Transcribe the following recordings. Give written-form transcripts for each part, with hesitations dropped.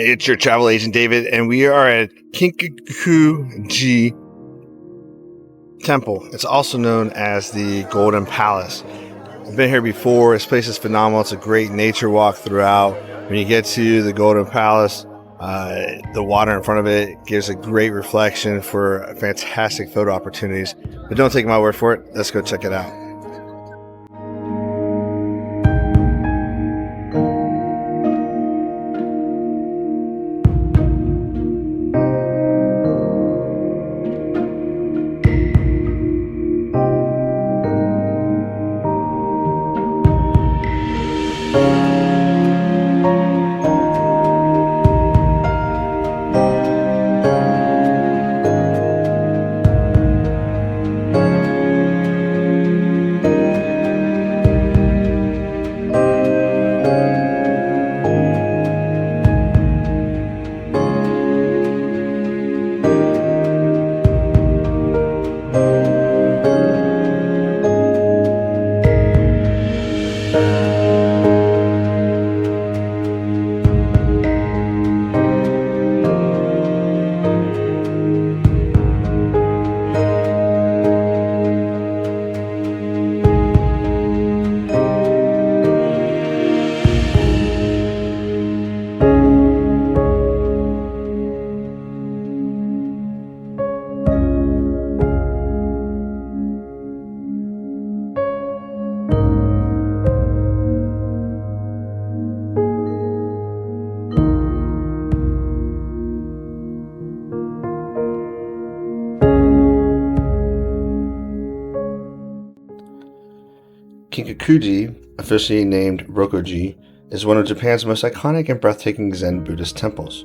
It's your travel agent, David, and we are at Kinkakuji Temple. It's also known as the Golden Palace. I've been here before. This place is phenomenal. It's a great nature walk throughout. When you get to the Golden Palace, the water in front of it gives a great reflection for fantastic photo opportunities. But don't take my word for it. Let's go check it out. Kinkakuji, officially named Rokuon-ji, is one of Japan's most iconic and breathtaking Zen Buddhist temples.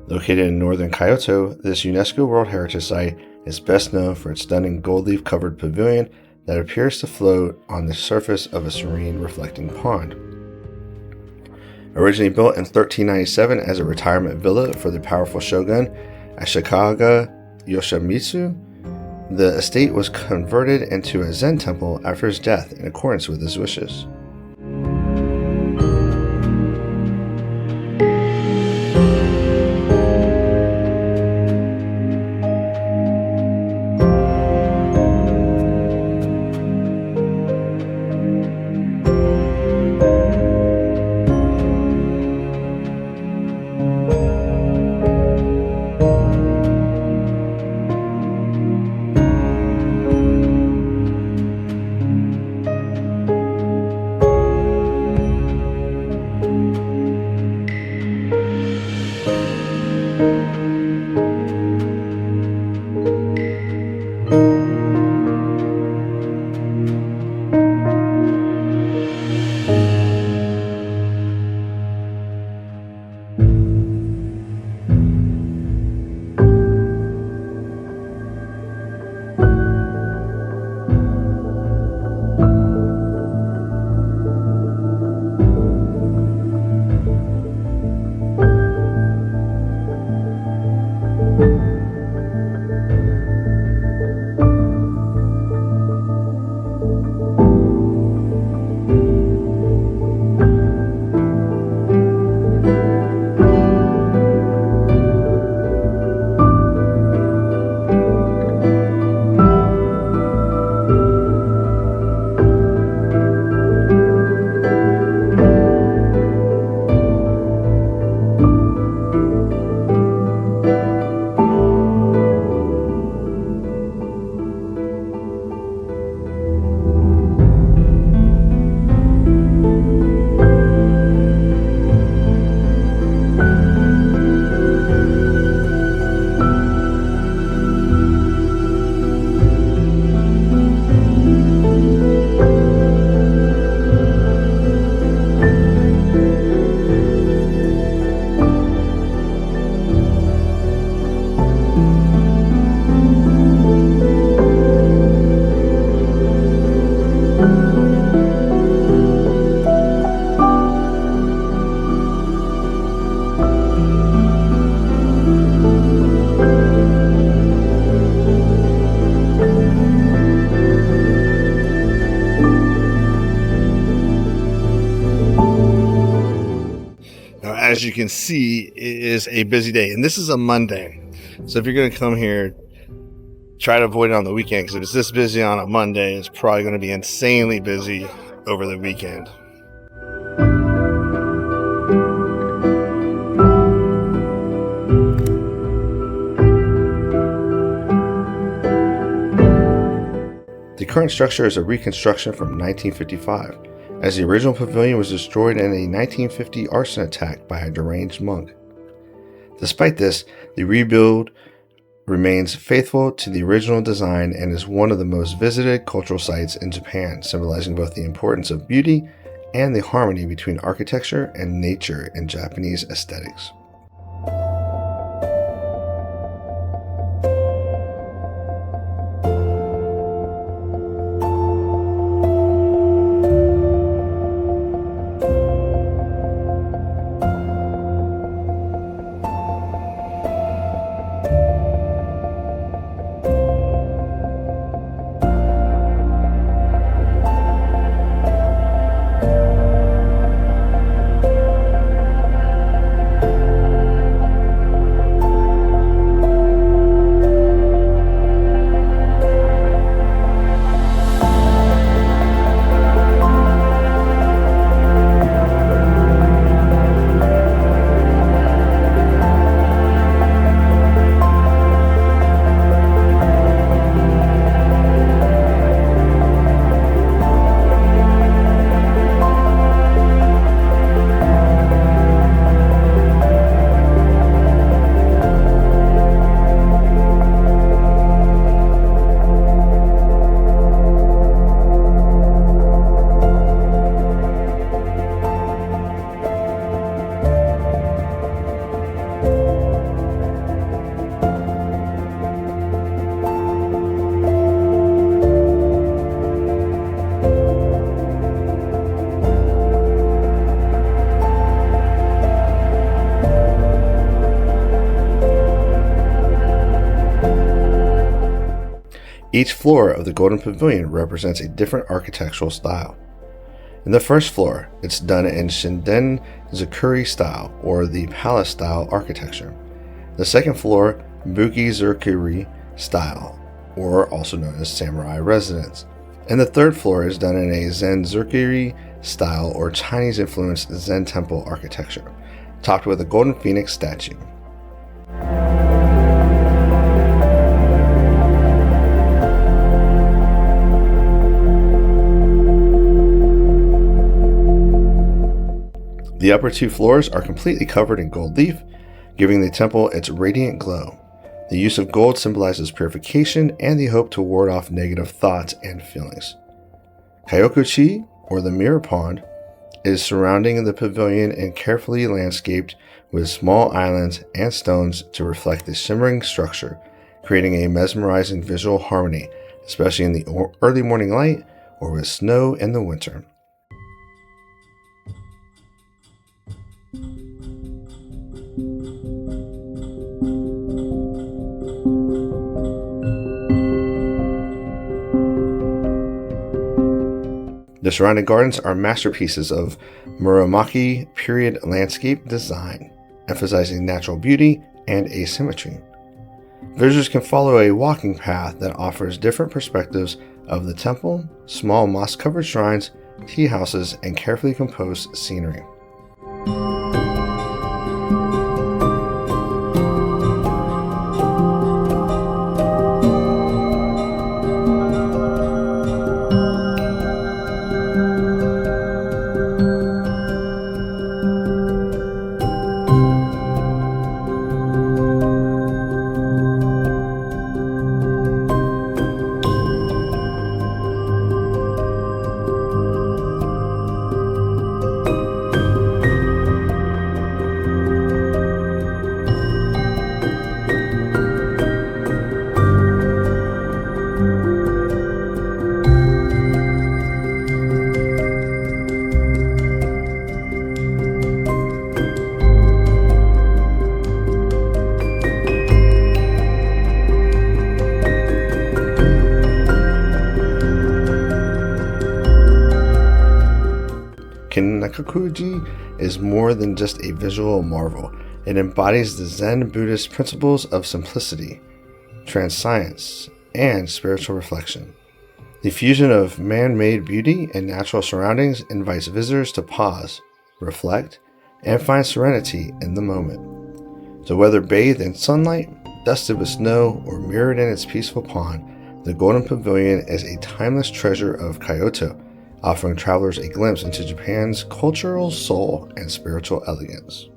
Located in northern Kyoto, this UNESCO World Heritage Site is best known for its stunning gold leaf covered pavilion that appears to float on the surface of a serene, reflecting pond. Originally built in 1397 as a retirement villa for the powerful shogun Ashikaga Yoshimitsu, the estate was converted into a Zen temple after his death in accordance with his wishes. as you can see, it is a busy day, and this is a Monday. So if you're going to come here, try to avoid it on the weekend, because if it's this busy on a Monday, it's probably going to be insanely busy over the weekend. The current structure is a reconstruction from 1955, as the original pavilion was destroyed in a 1950 arson attack by a deranged monk. Despite this, the rebuild remains faithful to the original design and is one of the most visited cultural sites in Japan, symbolizing both the importance of beauty and the harmony between architecture and nature in Japanese aesthetics. Each floor of the Golden Pavilion represents a different architectural style. In the first floor, it's done in Shinden Zukuri style, or the palace style architecture. The second floor, Buki Zukuri style, or also known as samurai residence. And the third floor is done in a Zen Zukuri style, or Chinese influenced Zen temple architecture, topped with a golden phoenix statue. The upper two floors are completely covered in gold leaf, giving the temple its radiant glow. The use of gold symbolizes purification and the hope to ward off negative thoughts and feelings. Kinkaku-ji, or the mirror pond, is surrounding the pavilion and carefully landscaped with small islands and stones to reflect the shimmering structure, creating a mesmerizing visual harmony, especially in the early morning light or with snow in the winter. The surrounding gardens are masterpieces of Muromachi period landscape design, emphasizing natural beauty and asymmetry. Visitors can follow a walking path that offers different perspectives of the temple, small moss-covered shrines, tea houses, and carefully composed scenery. Kinkakuji is more than just a visual marvel. It embodies the Zen Buddhist principles of simplicity, transscience, and spiritual reflection. The fusion of man-made beauty and natural surroundings invites visitors to pause, reflect, and find serenity in the moment. So whether bathed in sunlight, dusted with snow, or mirrored in its peaceful pond, the Golden Pavilion is a timeless treasure of Kyoto, offering travelers a glimpse into Japan's cultural soul and spiritual elegance.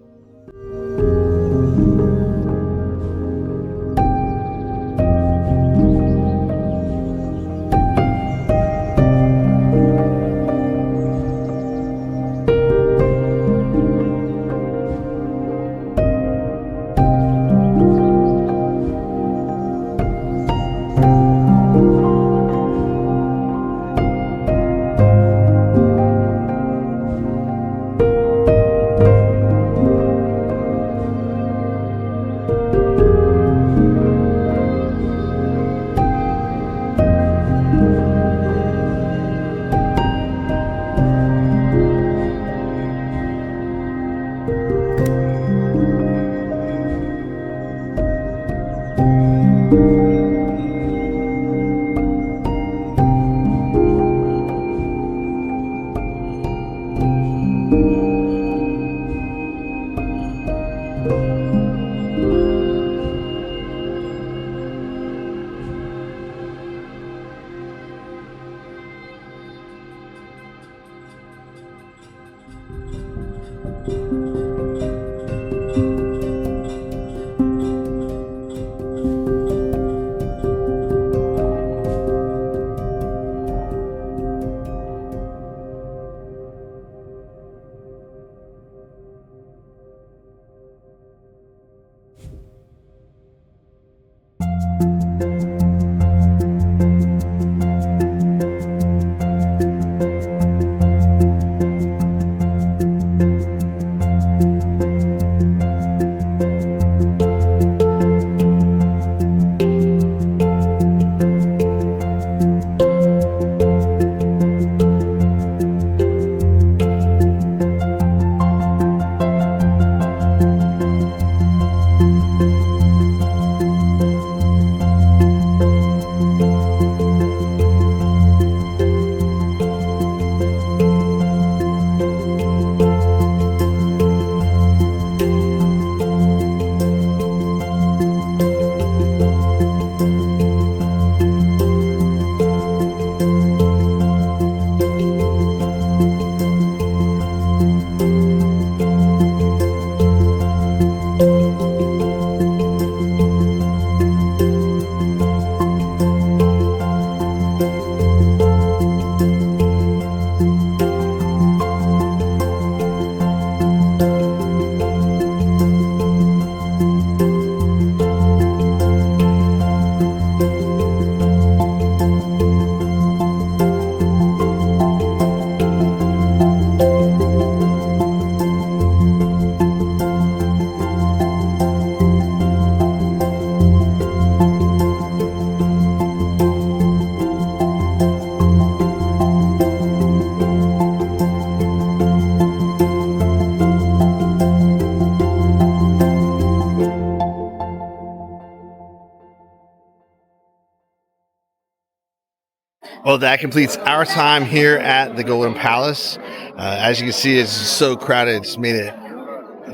Well, that completes our time here at the Golden Palace. As you can see, it's so crowded. It's made it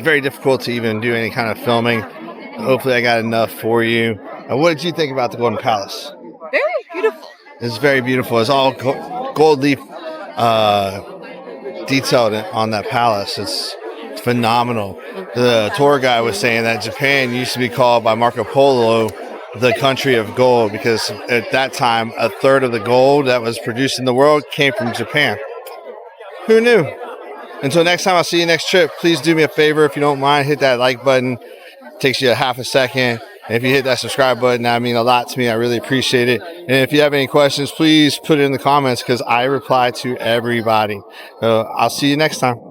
very difficult to even do any kind of filming. Hopefully I got enough for you. What did you think about the Golden Palace? Very beautiful. It's very beautiful. It's all gold leaf detailed on that palace. It's phenomenal. The tour guide was saying that Japan used to be called by Marco Polo the country of gold because at that time a third of the gold that was produced in the world came from Japan. Who knew? Until next time, I'll see you next trip. Please do me a favor, if you don't mind, hit that like button. It takes you a half a second. And if you hit that subscribe button, that means a lot to me. I really appreciate it. And if you have any questions, please put it in the comments because I reply to everybody. I'll see you next time.